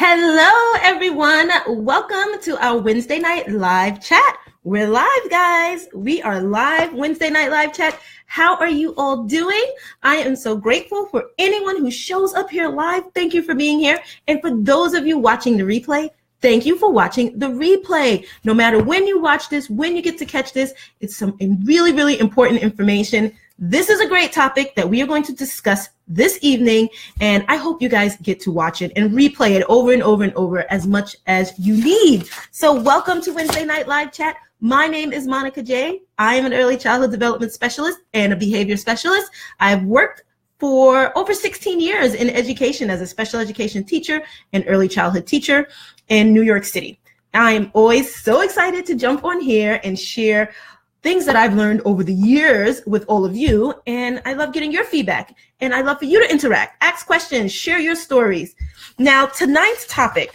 Hello, everyone. Welcome to our Wednesday night live chat. We're live, guys. We are live, Wednesday night live chat. How are you all doing? I am so grateful for anyone who shows up here live. Thank you for being here. And for those of you watching the replay, thank you for watching the replay. No matter when you watch this, when you get to catch this, it's some really, really important information. This is a great topic that we are going to discuss this evening, and I hope you guys get to watch it and replay it over and over and over as much as you need. So welcome to Wednesday Night Live Chat. My name is Monica J. I am an early childhood development specialist and a behavior specialist. I've worked for over 16 years in education as a special education teacher and early childhood teacher in New York City. I am always so excited to jump on here and share things that I've learned over the years with all of you, and I love getting your feedback, and I love for you to interact, ask questions, share your stories. Now, tonight's topic,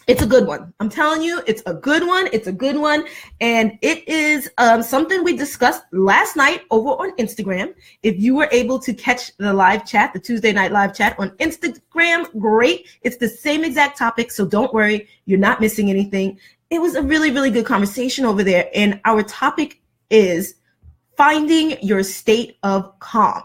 it's a good one. I'm telling you, it's a good one. It's a good one, and it is something we discussed last night over on Instagram. If you were able to catch the live chat, the Tuesday night live chat on Instagram, great. It's the same exact topic, so don't worry, you're not missing anything. It was a really, really good conversation over there. And our topic is finding your state of calm.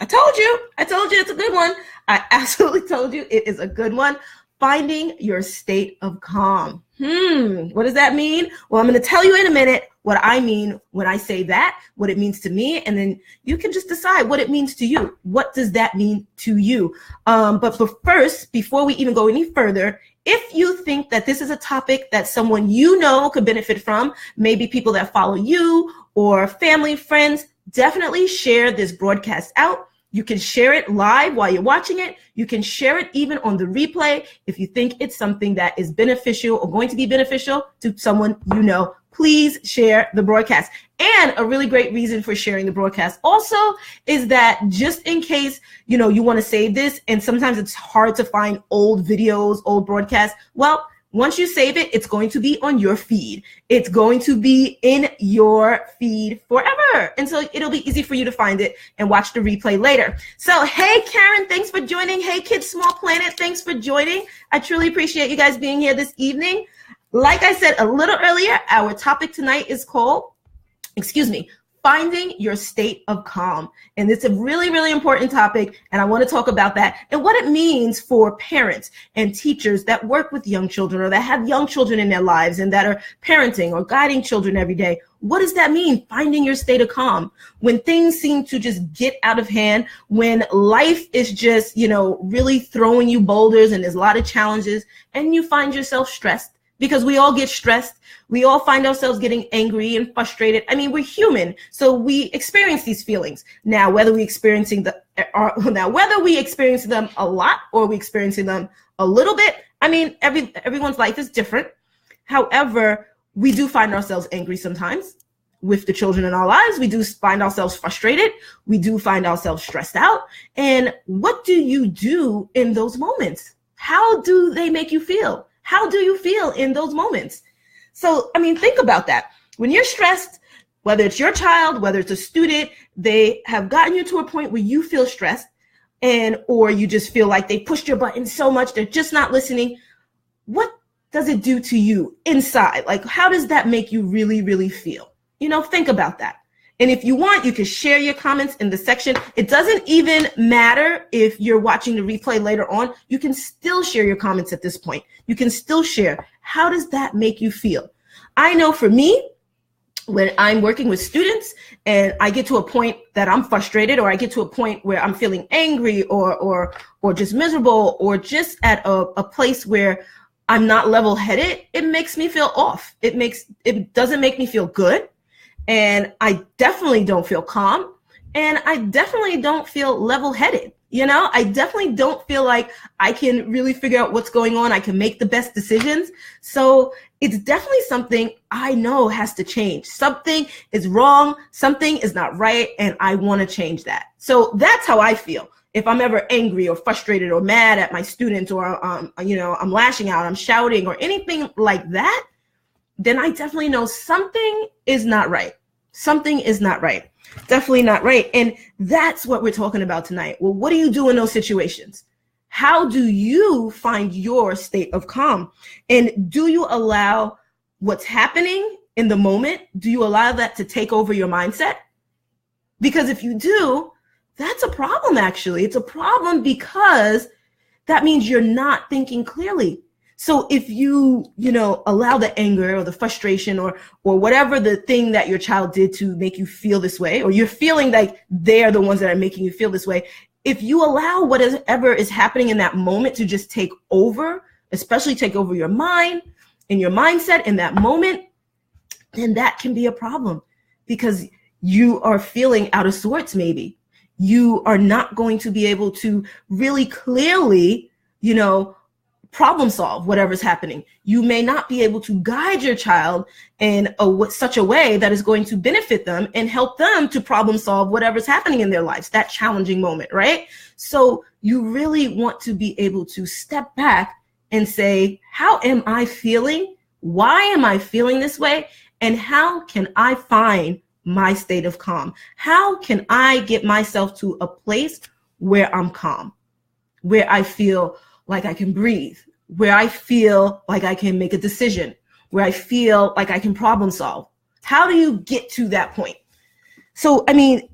I told you it's a good one. I absolutely told you it is a good one. Finding your state of calm. What does that mean? Well, I'm going to tell you in a minute what I mean when I say that, what it means to me, and then you can just decide what it means to you. What does that mean to you? But first, before we even go any further, if you think that this is a topic that someone you know could benefit from, maybe people that follow you or family, friends, definitely share this broadcast out. You can share it live while you're watching it. You can share it even on the replay if you think it's something that is beneficial or going to be beneficial to someone you know. Please share the broadcast. And a really great reason for sharing the broadcast also is that just in case, you want to save this, and sometimes it's hard to find old videos, old broadcasts. Well, once you save it, it's going to be on your feed. It's going to be in your feed forever. And so it'll be easy for you to find it and watch the replay later. So, hey, Karen, thanks for joining. Hey, Kids Small Planet, thanks for joining. I truly appreciate you guys being here this evening. Like I said a little earlier, our topic tonight is called, finding your state of calm. And it's a really, really important topic, and I want to talk about that and what it means for parents and teachers that work with young children or that have young children in their lives and that are parenting or guiding children every day. What does that mean, finding your state of calm? When things seem to just get out of hand, when life is just, really throwing you boulders and there's a lot of challenges and you find yourself stressed. Because we all get stressed. We all find ourselves getting angry and frustrated. I mean, we're human, so we experience these feelings. Now, whether we experiencing them a lot or we experiencing them a little bit, I mean, everyone's life is different. However, we do find ourselves angry sometimes with the children in our lives. We do find ourselves frustrated. We do find ourselves stressed out. And what do you do in those moments? How do they make you feel? How do you feel in those moments? So, think about that. When you're stressed, whether it's your child, whether it's a student, they have gotten you to a point where you feel stressed or you just feel like they pushed your button so much, they're just not listening. What does it do to you inside? Like, how does that make you really, really feel? Think about that. And if you want, you can share your comments in the section. It doesn't even matter if you're watching the replay later on. You can still share your comments at this point. You can still share. How does that make you feel? I know for me, when I'm working with students and I get to a point that I'm frustrated, or I get to a point where I'm feeling angry or just miserable, or just at a place where I'm not level-headed, it makes me feel off. It doesn't make me feel good. And I definitely don't feel calm, and I definitely don't feel level-headed. I definitely don't feel like I can really figure out what's going on. I can make the best decisions. So it's definitely something I know has to change. Something is wrong. Something is not right. And I want to change that. So that's how I feel. If I'm ever angry or frustrated or mad at my students, or, I'm lashing out, I'm shouting or anything like that, then I definitely know something is not right. Something is not right. Definitely not right. And that's what we're talking about tonight. Well, what do you do in those situations? How do you find your state of calm? And do you allow what's happening in the moment? Do you allow that to take over your mindset? Because if you do, that's a problem, actually. It's a problem because that means you're not thinking clearly. So if you allow the anger or the frustration or whatever the thing that your child did to make you feel this way, or you're feeling like they're the ones that are making you feel this way, if you allow whatever is happening in that moment to just take over, especially take over your mind and your mindset in that moment, then that can be a problem because you are feeling out of sorts. Maybe you are not going to be able to really clearly, problem solve whatever's happening. You may not be able to guide your child in such a way that is going to benefit them and help them to problem solve whatever's happening in their lives, that challenging moment, right? So you really want to be able to step back and say, how am I feeling? Why am I feeling this way? And how can I find my state of calm? How can I get myself to a place where I'm calm, where I feel like I can breathe, where I feel like I can make a decision, where I feel like I can problem solve? How do you get to that point? So,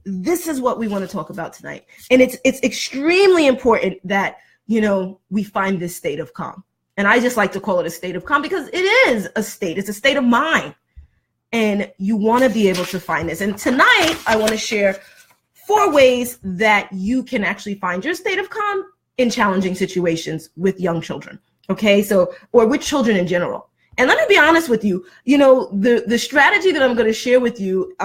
this is what we want to talk about tonight. And it's extremely important that, we find this state of calm. And I just like to call it a state of calm because it is a state. It's a state of mind. And you want to be able to find this. And tonight, I want to share 4 ways that you can actually find your state of calm in challenging situations with young children. Okay, or with children in general. And let me be honest with you, the strategy that I'm going to share with you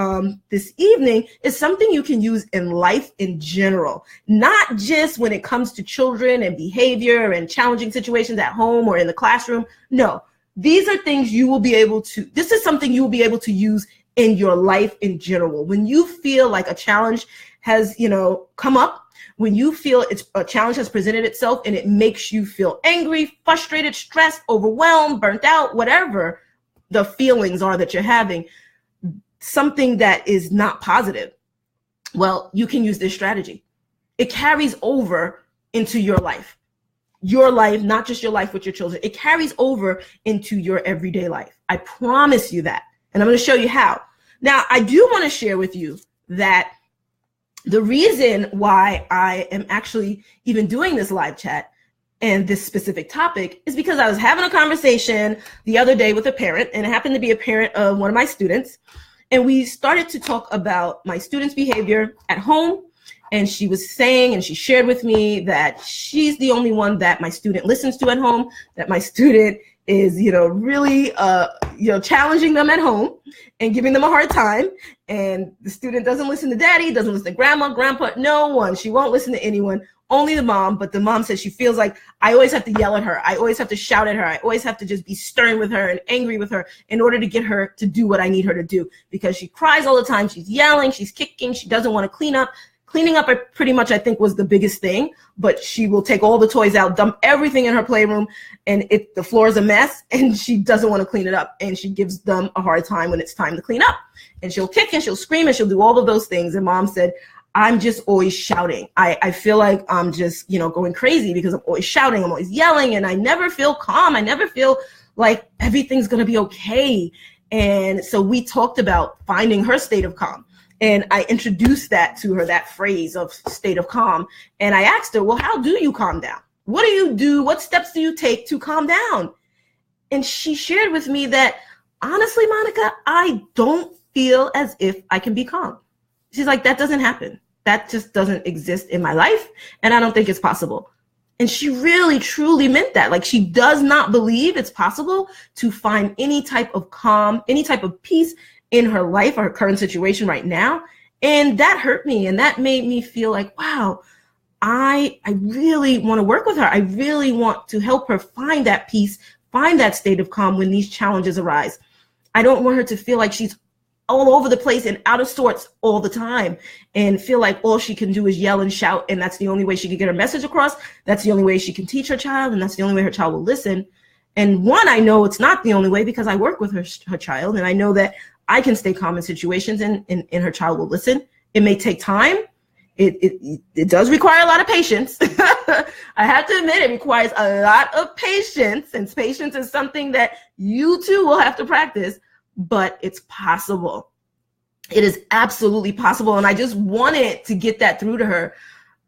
this evening is something you can use in life in general, not just when it comes to children and behavior and challenging situations at home or in the classroom. No, these are things this is something you will be able to use in your life in general. When you feel like a challenge has, come up, when you feel a challenge has presented itself and it makes you feel angry, frustrated, stressed, overwhelmed, burnt out, whatever the feelings are that you're having, something that is not positive, well, you can use this strategy. It carries over into your life, not just your life with your children. It carries over into your everyday life. I promise you that. And I'm going to show you how. Now, I do want to share with you that the reason why I am actually even doing this live chat and this specific topic is because I was having a conversation the other day with a parent, and it happened to be a parent of one of my students. And we started to talk about my student's behavior at home. And she was saying, and she shared with me that she's the only one that my student listens to at home, that my student is, really, challenging them at home and giving them a hard time. And the student doesn't listen to daddy, doesn't listen to grandma, grandpa, no one. She won't listen to anyone, only the mom. But the mom says she feels like I always have to yell at her. I always have to shout at her. I always have to just be stern with her and angry with her in order to get her to do what I need her to do, because she cries all the time. She's yelling, she's kicking, she doesn't want to clean up. Cleaning up, pretty much, I think, was the biggest thing, but she will take all the toys out, dump everything in her playroom, and the floor is a mess, and she doesn't want to clean it up, and she gives them a hard time when it's time to clean up. And she'll kick and she'll scream and she'll do all of those things. And mom said, I'm just always shouting. I feel like I'm just, going crazy because I'm always shouting, I'm always yelling, and I never feel calm. I never feel like everything's going to be okay. And so we talked about finding her state of calm. And I introduced that to her, that phrase of state of calm. And I asked her, well, how do you calm down? What do you do? What steps do you take to calm down? And she shared with me that, honestly, Monica, I don't feel as if I can be calm. She's like, that doesn't happen. That just doesn't exist in my life. And I don't think it's possible. And she really, truly meant that. Like, she does not believe it's possible to find any type of calm, any type of peace in her life or her current situation right now. And that hurt me. And that made me feel like, wow, I really want to work with her. I really want to help her find that peace, find that state of calm when these challenges arise. I don't want her to feel like she's all over the place and out of sorts all the time and feel like all she can do is yell and shout. And that's the only way she can get her message across. That's the only way she can teach her child. And that's the only way her child will listen. And one, I know it's not the only way because I work with her child. And I know that I can stay calm in situations and her child will listen. It may take time. It does require a lot of patience. I have to admit, it requires a lot of patience, and patience is something that you too will have to practice, but it's possible. It is absolutely possible. And I just wanted to get that through to her.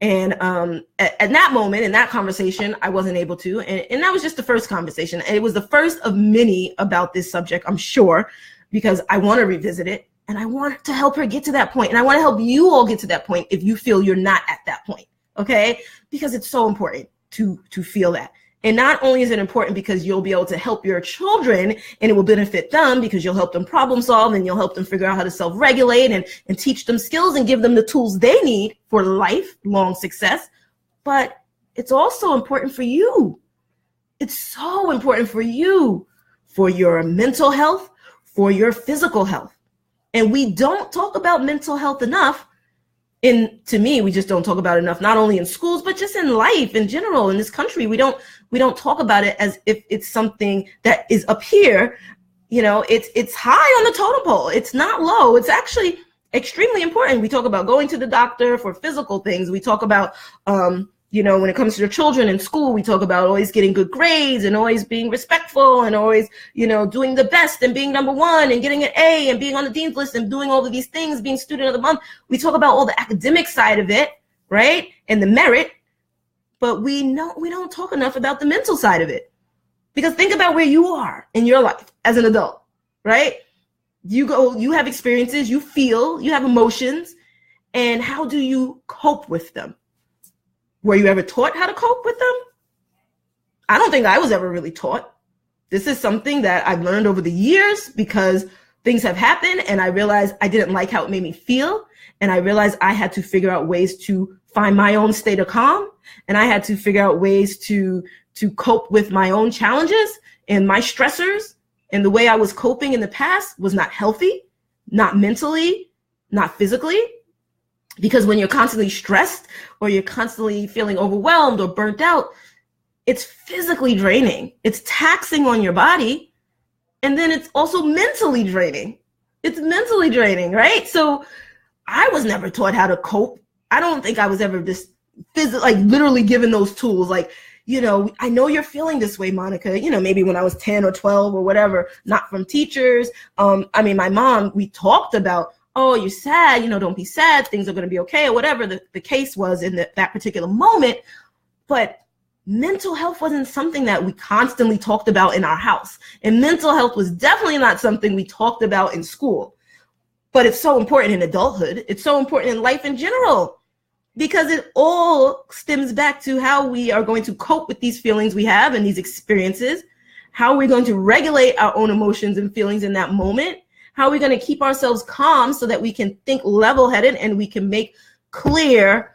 And at that moment, in that conversation, I wasn't able to. And that was just the first conversation. And it was the first of many about this subject, I'm sure, because I want to revisit it. And I want to help her get to that point. And I want to help you all get to that point if you feel you're not at that point, okay? Because it's so important to feel that. And not only is it important because you'll be able to help your children and it will benefit them because you'll help them problem solve and you'll help them figure out how to self-regulate and teach them skills and give them the tools they need for lifelong success. But it's also important for you. It's so important for you, for your mental health, for your physical health. And we don't talk about mental health enough. And to me, we just don't talk about it enough, not only in schools, but just in life in general. In this country, we don't talk about it as if it's something that is up here. You know, it's high on the totem pole. It's not low. It's actually extremely important. We talk about going to the doctor for physical things. We talk about, when it comes to your children in school, we talk about always getting good grades and always being respectful and always, doing the best and being number one and getting an A and being on the dean's list and doing all of these things, being student of the month. We talk about all the academic side of it, right? And the merit, but we don't talk enough about the mental side of it. Because think about where you are in your life as an adult, right? You have experiences, you feel, you have emotions, and how do you cope with them? Were you ever taught how to cope with them? I don't think I was ever really taught. This is something that I've learned over the years because things have happened and I realized I didn't like how it made me feel. And I realized I had to figure out ways to find my own state of calm. And I had to figure out ways to cope with my own challenges and my stressors. And the way I was coping in the past was not healthy, not mentally, not physically. Because when you're constantly stressed or you're constantly feeling overwhelmed or burnt out, it's physically draining. It's taxing on your body. And then it's also mentally draining. It's mentally draining, right? So I was never taught how to cope. I don't think I was ever just literally given those tools. I know you're feeling this way, Monica, maybe when I was 10 or 12 or whatever, not from teachers. My mom, we talked about, oh, you're sad, don't be sad, things are going to be okay, or whatever the case was in that particular moment. But mental health wasn't something that we constantly talked about in our house. And mental health was definitely not something we talked about in school. But it's so important in adulthood. It's so important in life in general, because it all stems back to how we are going to cope with these feelings we have and these experiences, how we're going to regulate our own emotions and feelings in that moment, how are we going to keep ourselves calm so that we can think level-headed and we can make clear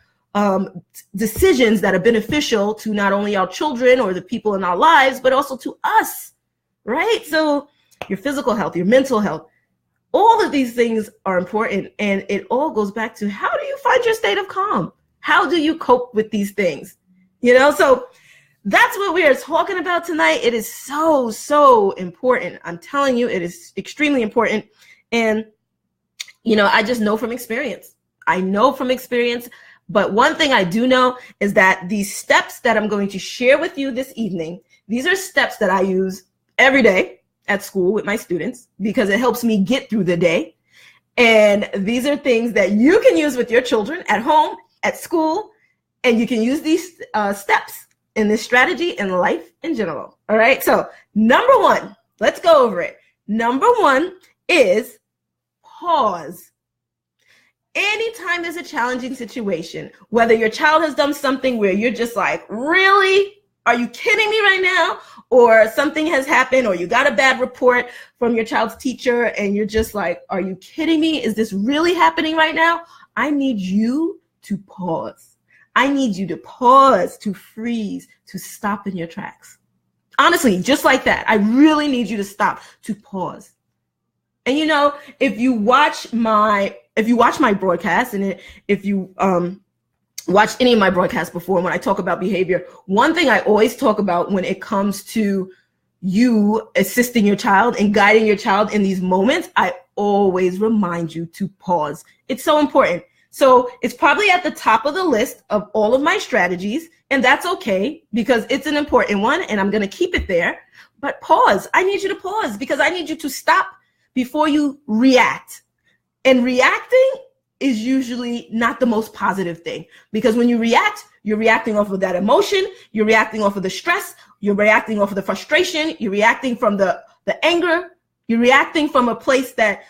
decisions that are beneficial to not only our children or the people in our lives, but also to us, right? So your physical health, your mental health, all of these things are important. And it all goes back to, how do you find your state of calm? How do you cope with these things? So that's what we are talking about tonight. It is so, so important. I'm telling you, it is extremely important. And, I just know from experience. But one thing I do know is that these steps that I'm going to share with you this evening, these are steps that I use every day at school with my students because it helps me get through the day. And these are things that you can use with your children at home, at school, and you can use these steps in this strategy in life in general. All right. So number one, let's go over it. Number one is pause. Anytime there's a challenging situation, whether your child has done something where you're just like, really? Are you kidding me right now? Or something has happened, or you got a bad report from your child's teacher and you're just like, are you kidding me? Is this really happening right now? I need you to pause. I need you to pause, to freeze, to stop in your tracks. Honestly, just like that. I really need you to stop, to pause. And if you watch my broadcast, and if you watch any of my broadcasts before, when I talk about behavior, one thing I always talk about when it comes to you assisting your child and guiding your child in these moments, I always remind you to pause. It's so important. So it's probably at the top of the list of all of my strategies, and that's okay because it's an important one and I'm going to keep it there. But pause. I need you to pause because I need you to stop before you react. And reacting is usually not the most positive thing, because when you react, you're reacting off of that emotion, you're reacting off of the stress, you're reacting off of the frustration, you're reacting from the anger, you're reacting from a place that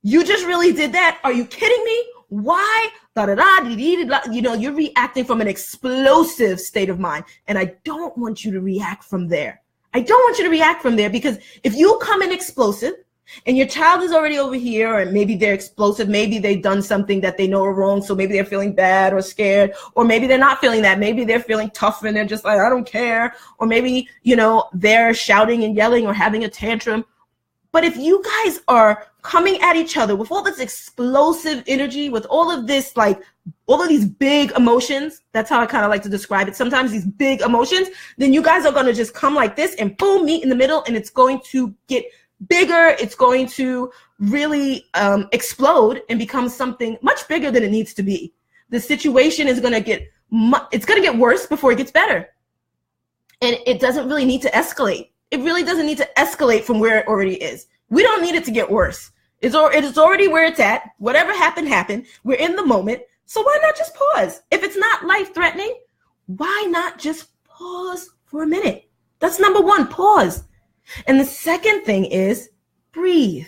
you just really did that. Are you kidding me? Why? You know, you're reacting from an explosive state of mind. And I don't want you to react from there. I don't want you to react from there, because if you come in explosive and your child is already over here, or maybe they're explosive, maybe they've done something that they know are wrong, so maybe they're feeling bad or scared, or maybe they're not feeling that. Maybe they're feeling tough and they're just like, I don't care. Or maybe, you know, they're shouting and yelling or having a tantrum. But if you guys are coming at each other with all this explosive energy, with all of this, like all of these big emotions, that's how I kind of like to describe it. Sometimes these big emotions, then you guys are going to just come like this and boom, meet in the middle, and it's going to get bigger. It's going to really explode and become something much bigger than it needs to be. The situation is going to get worse before it gets better. And it doesn't really need to escalate. It really doesn't need to escalate from where it already is. We don't need it to get worse. It is already where it's at. Whatever happened. We're in the moment. So why not just pause? If it's not life-threatening, why not just pause for a minute? That's number one, pause. And the second thing is breathe.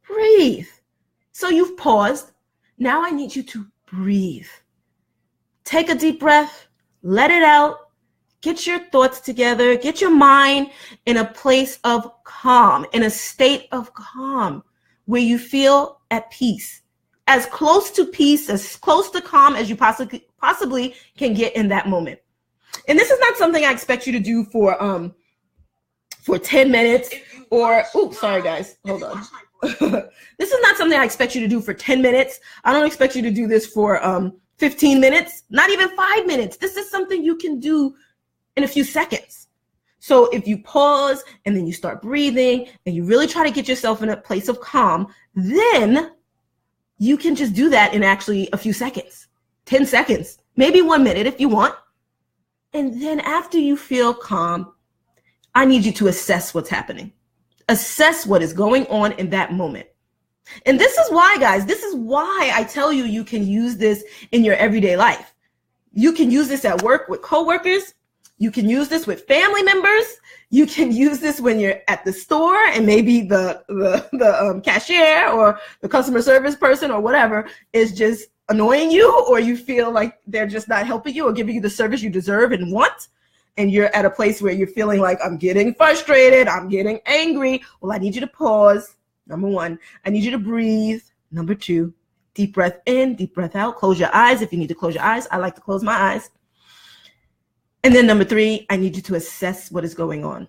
Breathe. So you've paused. Now I need you to breathe. Take a deep breath. Let it out. Get your thoughts together. Get your mind in a place of calm, in a state of calm where you feel at peace. As close to peace, as close to calm as you possibly can get in that moment. And this is not something I expect you to do for 10 minutes or, oops, sorry guys, hold on. This is not something I expect you to do for 10 minutes. I don't expect you to do this for 15 minutes, not even 5 minutes. This is something you can do in a few seconds. So if you pause and then you start breathing and you really try to get yourself in a place of calm, then you can just do that in actually a few seconds, 10 seconds, maybe 1 minute if you want. And then after you feel calm, I need you to assess what's happening. Assess what is going on in that moment. And this is why, guys, this is why I tell you, you can use this in your everyday life. You can use this at work with coworkers. You can use this with family members. You can use this when you're at the store and maybe the cashier or the customer service person or whatever is just annoying you, or you feel like they're just not helping you or giving you the service you deserve and want. And you're at a place where you're feeling like, I'm getting frustrated, I'm getting angry. Well, I need you to pause. Number one, I need you to breathe. Number two, deep breath in, deep breath out. Close your eyes if you need to close your eyes. I like to close my eyes. And then number three, I need you to assess what is going on.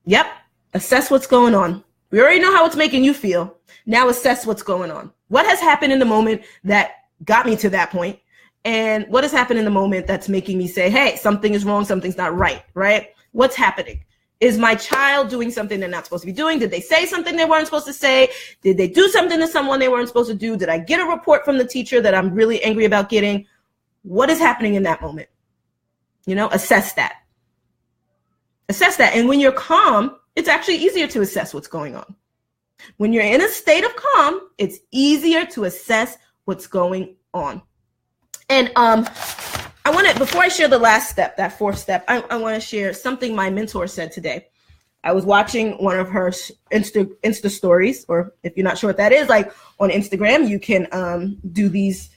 Yep, assess what's going on. We already know how it's making you feel. Now assess what's going on. What has happened in the moment that got me to that point? And what has happened in the moment that's making me say, hey, something is wrong, something's not right, right? What's happening? Is my child doing something they're not supposed to be doing? Did they say something they weren't supposed to say? Did they do something to someone they weren't supposed to do? Did I get a report from the teacher that I'm really angry about getting? What is happening in that moment? You know, assess that. Assess that. And when you're calm, it's actually easier to assess what's going on. When you're in a state of calm, it's easier to assess what's going on. And I want to, before I share the last step, that fourth step, I want to share something my mentor said today. I was watching one of her Insta stories, or if you're not sure what that is, like on Instagram, you can do these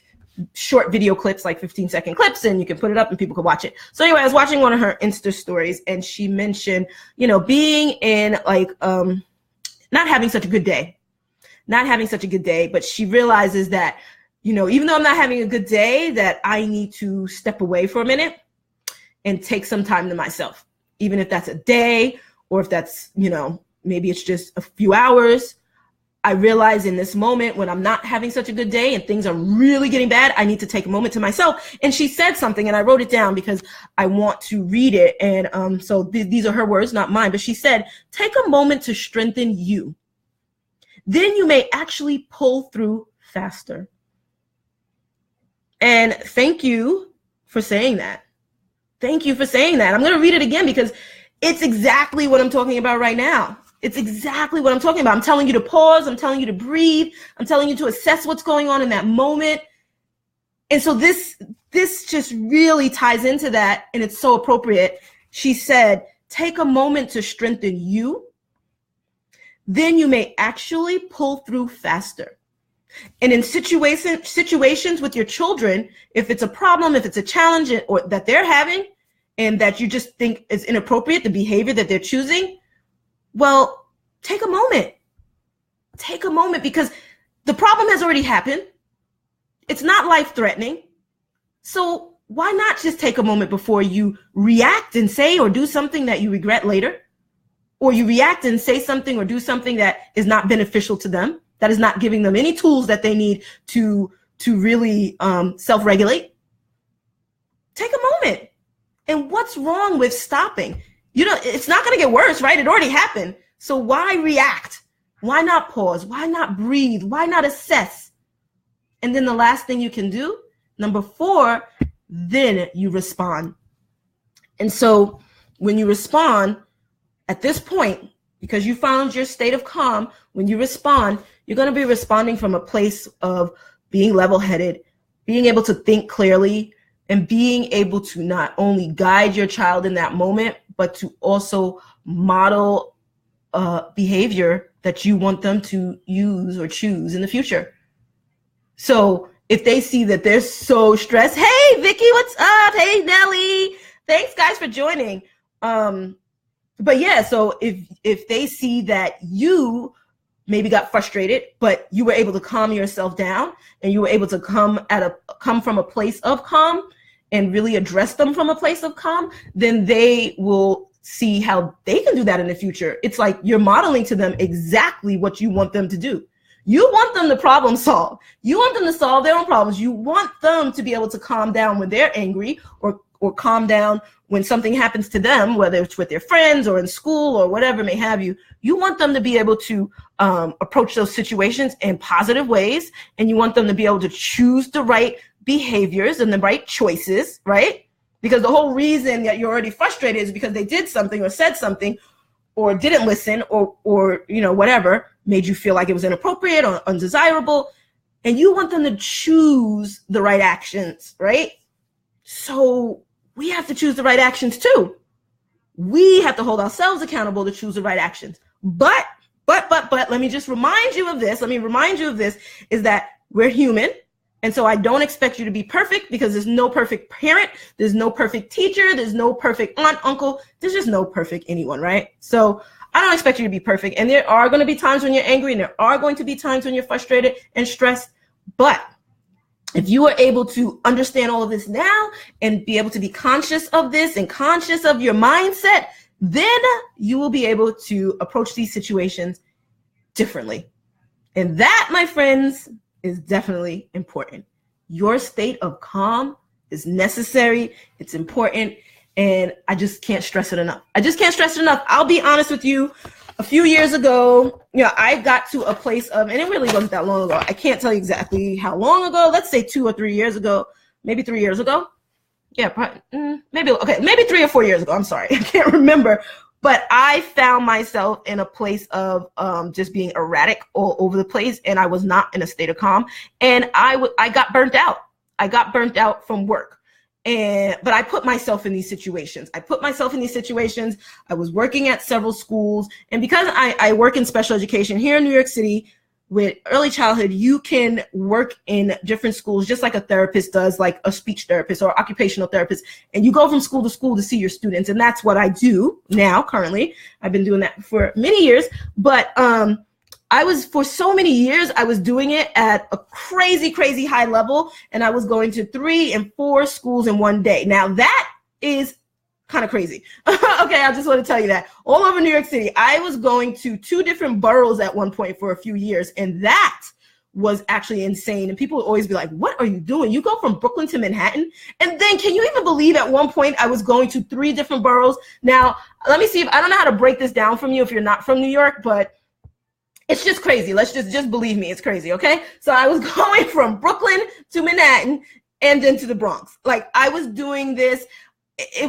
short video clips, like 15-second clips, and you can put it up and people can watch it. So anyway, I was watching one of her Insta stories, and she mentioned, you know, being in like not having such a good day, but she realizes that, you know, even though I'm not having a good day, that I need to step away for a minute and take some time to myself, even if that's a day or if that's, you know, maybe it's just a few hours. I realize in this moment when I'm not having such a good day and things are really getting bad, I need to take a moment to myself. And she said something, and I wrote it down because I want to read it. And so these are her words, not mine. But she said, take a moment to strengthen you. Then you may actually pull through faster. And thank you for saying that. Thank you for saying that. I'm going to read it again because it's exactly what I'm talking about right now. It's exactly what I'm talking about. I'm telling you to pause. I'm telling you to breathe. I'm telling you to assess what's going on in that moment. And so this just really ties into that, and it's so appropriate. She said, take a moment to strengthen you. Then you may actually pull through faster. And in situations with your children, if it's a problem, if it's a challenge or that they're having, and that you just think is inappropriate, the behavior that they're choosing, well, take a moment. Take a moment, because the problem has already happened. It's not life-threatening. So why not just take a moment before you react and say or do something that you regret later? Or you react and say something or do something that is not beneficial to them, that is not giving them any tools that they need to really self-regulate. Take a moment. And what's wrong with stopping? It's not going to get worse, right? It already happened. So why react? Why not pause? Why not breathe? Why not assess? And then the last thing you can do, number 4, then you respond. And so when you respond at this point, because you found your state of calm, when you respond, you're going to be responding from a place of being level-headed, being able to think clearly, and being able to not only guide your child in that moment, but to also model behavior that you want them to use or choose in the future. So if they see that they're so stressed, hey, Vicky, what's up? Hey, Nelly. Thanks, guys, for joining. But yeah, so if they see that you maybe got frustrated, but you were able to calm yourself down and you were able to come from a place of calm and really address them from a place of calm, then they will see how they can do that in the future. It's like you're modeling to them exactly what you want them to do. You want them to problem solve. You want them to solve their own problems. You want them to be able to calm down when they're angry or calm down when something happens to them, whether it's with their friends or in school or whatever may have you. You want them to be able to approach those situations in positive ways, and you want them to be able to choose the right behaviors and the right choices, right? Because the whole reason that you're already frustrated is because they did something or said something or didn't listen or whatever made you feel like it was inappropriate or undesirable, and you want them to choose the right actions, right? So we have to choose the right actions too. We have to hold ourselves accountable to choose the right actions. But let me just remind you of this. Is that we're human. And so I don't expect you to be perfect, because there's no perfect parent. There's no perfect teacher. There's no perfect aunt, uncle. There's just no perfect anyone, right? So I don't expect you to be perfect. And there are going to be times when you're angry, and there are going to be times when you're frustrated and stressed. But if you are able to understand all of this now and be able to be conscious of this and conscious of your mindset, then you will be able to approach these situations differently. And that, my friends, is definitely important. Your state of calm is necessary. It's important. And I just can't stress it enough. I'll be honest with you. A few years ago, I got to a place of, and it really wasn't that long ago. I can't tell you exactly how long ago. Let's say 2 or 3 years ago, maybe 3 years ago. Yeah, probably, maybe 3 or 4 years ago. I'm sorry. I can't remember. But I found myself in a place of just being erratic all over the place, and I was not in a state of calm. And I got burnt out. I got burnt out from work. But I put myself in these situations. I was working at several schools. And because I work in special education here in New York City with early childhood, you can work in different schools just like a therapist does, like a speech therapist or occupational therapist. And you go from school to see your students. And that's what I do now currently. I've been doing that for many years. But for so many years, I was doing it at a crazy, crazy high level. And I was going to 3 and 4 schools in one day. Now that is kind of crazy. Okay, I just want to tell you that. All over New York City, I was going to 2 different boroughs at one point for a few years. And that was actually insane. And people would always be like, what are you doing? You go from Brooklyn to Manhattan? And then can you even believe at one point I was going to 3 different boroughs? Now, let me see if I don't know how to break this down from you if you're not from New York, but it's just crazy. Let's just believe me. It's crazy. Okay. So I was going from Brooklyn to Manhattan, and then to the Bronx. Like I was doing this. It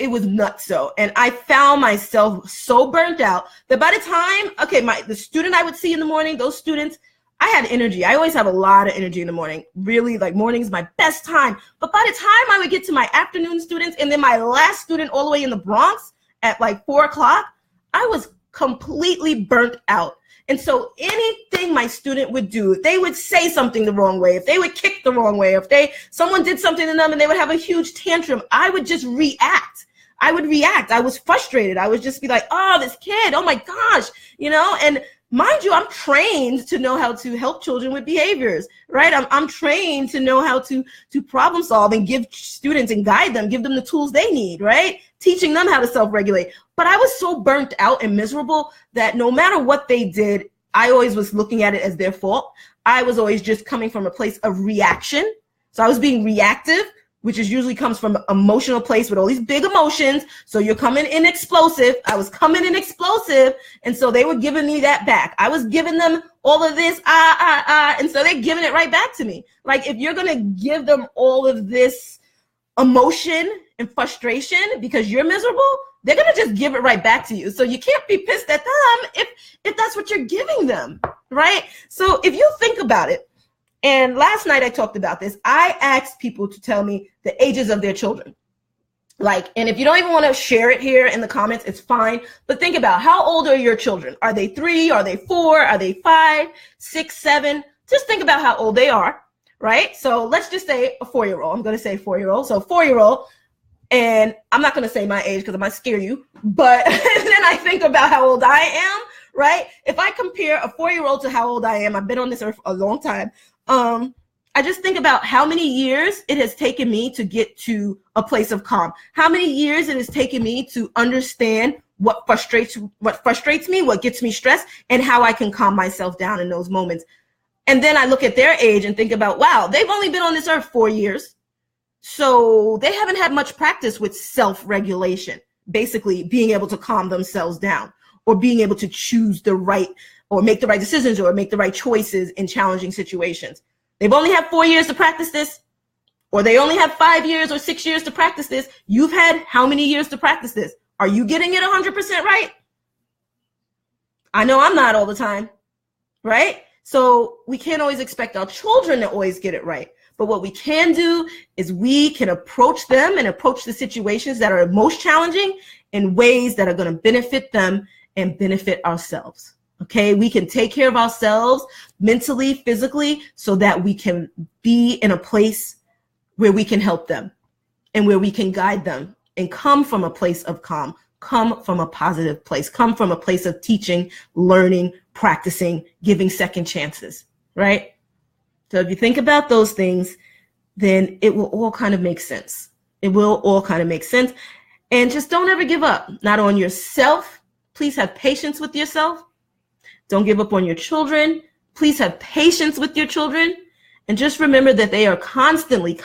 was nuts. So, and I found myself so burnt out that by the time, the student I would see in the morning, those students, I had energy. I always have a lot of energy in the morning. Really, like morning is my best time. But by the time I would get to my afternoon students and then my last student all the way in the Bronx at like 4 o'clock, I was completely burnt out. And so anything my student would do, they would say something the wrong way, if they would kick the wrong way, if someone did something to them and they would have a huge tantrum, I would just react. I was frustrated. I would just be like, oh, this kid, oh my gosh, and mind you, I'm trained to know how to help children with behaviors, right? I'm trained to know how to problem solve and give students and guide them, give them the tools they need, right? Teaching them how to self-regulate. But I was so burnt out and miserable that no matter what they did, I always was looking at it as their fault. I was always just coming from a place of reaction. So I was being reactive, which usually comes from an emotional place with all these big emotions. So you're coming in explosive. I was coming in explosive. And so they were giving me that back. I was giving them all of this, and so they're giving it right back to me. Like if you're going to give them all of this emotion and frustration because you're miserable, they're going to just give it right back to you. So you can't be pissed at them if that's what you're giving them, right? So if you think about it, and last night I talked about this, I asked people to tell me the ages of their children. And if you don't even want to share it here in the comments, it's fine. But think about how old are your children? Are they 3? Are they 4? Are they 5, 6, 7? Just think about how old they are, right? So let's just say a 4-year-old. I'm going to say 4-year-old. So 4-year-old. And I'm not going to say my age because I might scare you, but then I think about how old I am, right? If I compare a 4-year-old to how old I am, I've been on this earth a long time. I just think about how many years it has taken me to get to a place of calm, how many years it has taken me to understand what frustrates me, what gets me stressed, and how I can calm myself down in those moments. And then I look at their age and think about, wow, they've only been on this earth 4 years. So they haven't had much practice with self-regulation, basically being able to calm themselves down or being able to choose the right or make the right decisions or make the right choices in challenging situations. They've only had 4 years to practice this, or they only have 5 years or 6 years to practice this. You've had how many years to practice this? Are you getting it 100% right? I know I'm not all the time, right? So we can't always expect our children to always get it right. But what we can do is we can approach them and approach the situations that are most challenging in ways that are going to benefit them and benefit ourselves. Okay, we can take care of ourselves mentally, physically, so that we can be in a place where we can help them and where we can guide them and come from a place of calm, come from a positive place, come from a place of teaching, learning, practicing, giving second chances, right? So if you think about those things, then it will all kind of make sense. It will all kind of make sense. And just don't ever give up, not on yourself. Please have patience with yourself. Don't give up on your children. Please have patience with your children. And just remember that they are constantly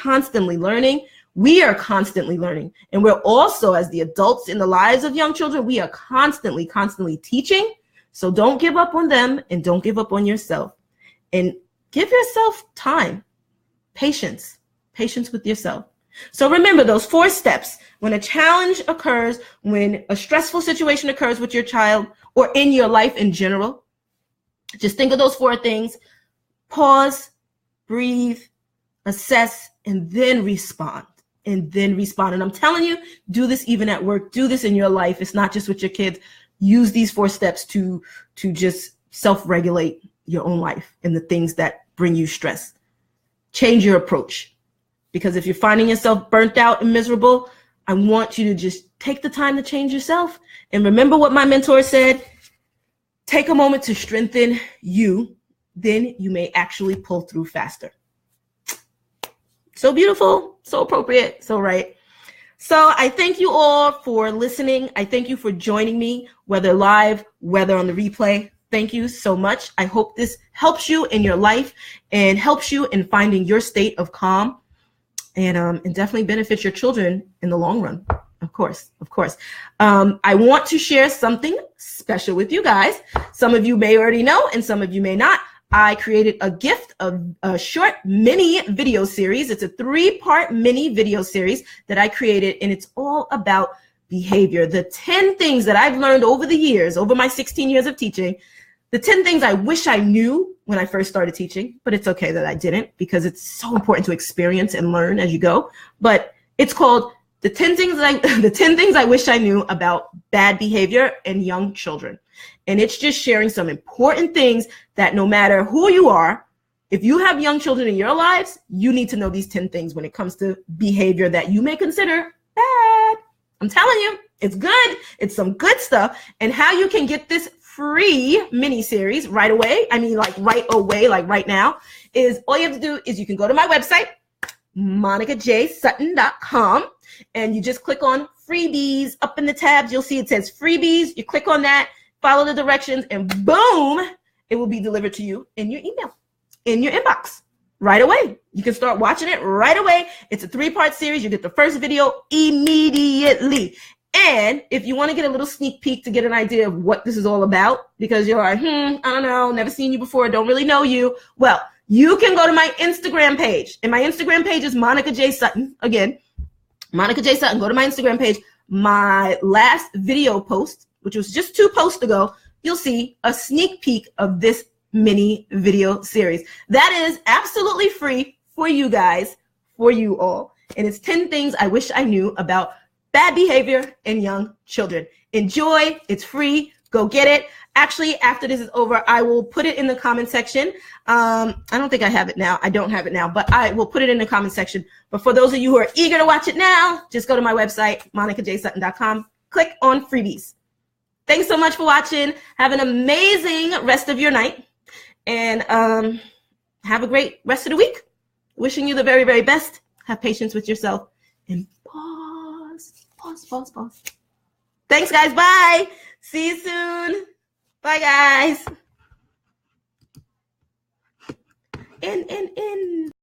learning. We are constantly learning. And we're also, as the adults in the lives of young children, we are constantly teaching. So don't give up on them and don't give up on yourself. And give yourself time, patience with yourself. So remember those 4 steps. When a challenge occurs, when a stressful situation occurs with your child or in your life in general, just think of those 4 things. Pause, breathe, assess, and then respond. And I'm telling you, do this even at work. Do this in your life. It's not just with your kids. Use these 4 steps to just self-regulate your own life and the things that bring you stress. Change your approach. Because if you're finding yourself burnt out and miserable, I want you to just take the time to change yourself. And remember what my mentor said, take a moment to strengthen you, then you may actually pull through faster. So beautiful, so appropriate, so right. So I thank you all for listening. I thank you for joining me, whether live, whether on the replay. Thank you so much. I hope this helps you in your life and helps you in finding your state of calm and definitely benefits your children in the long run. Of course. I want to share something special with you guys. Some of you may already know and some of you may not. I created a gift of a short mini video series. It's a 3-part mini video series that I created, and it's all about behavior. The 10 things that I've learned over the years, over my 16 years of teaching, the 10 things I wish I knew when I first started teaching, but it's okay that I didn't, because it's so important to experience and learn as you go. But it's called the 10 things I wish I knew about bad behavior in young children. And it's just sharing some important things that no matter who you are, if you have young children in your lives, you need to know these 10 things when it comes to behavior that you may consider bad. I'm telling you, it's good. It's some good stuff. And how you can get this free mini series right away, like right now, is all you have to do is you can go to my website, monicajsutton.com, and you just click on freebies. Up in the tabs, you'll see it says freebies. You click on that, follow the directions, and boom, it will be delivered to you in your email, in your inbox right away. You can start watching it right away. It's a 3-part series. You get the first video immediately. And if you want to get a little sneak peek to get an idea of what this is all about, because you're like, I don't know, never seen you before, don't really know you. Well, you can go to my Instagram page. And my Instagram page is Monica J. Sutton. Again, Monica J. Sutton. Go to my Instagram page. My last video post, which was just 2 posts ago, you'll see a sneak peek of this mini video series. That is absolutely free for you guys, for you all. And it's 10 things I wish I knew about bad behavior in young children. Enjoy. It's free. Go get it. Actually, after this is over, I will put it in the comment section. I don't think I have it now. I don't have it now, but I will put it in the comment section. But for those of you who are eager to watch it now, just go to my website, monicajsutton.com. Click on freebies. Thanks so much for watching. Have an amazing rest of your night. And have a great rest of the week. Wishing you the very, very best. Have patience with yourself. And pause. Thanks, guys. Bye. See you soon. Bye, guys. In.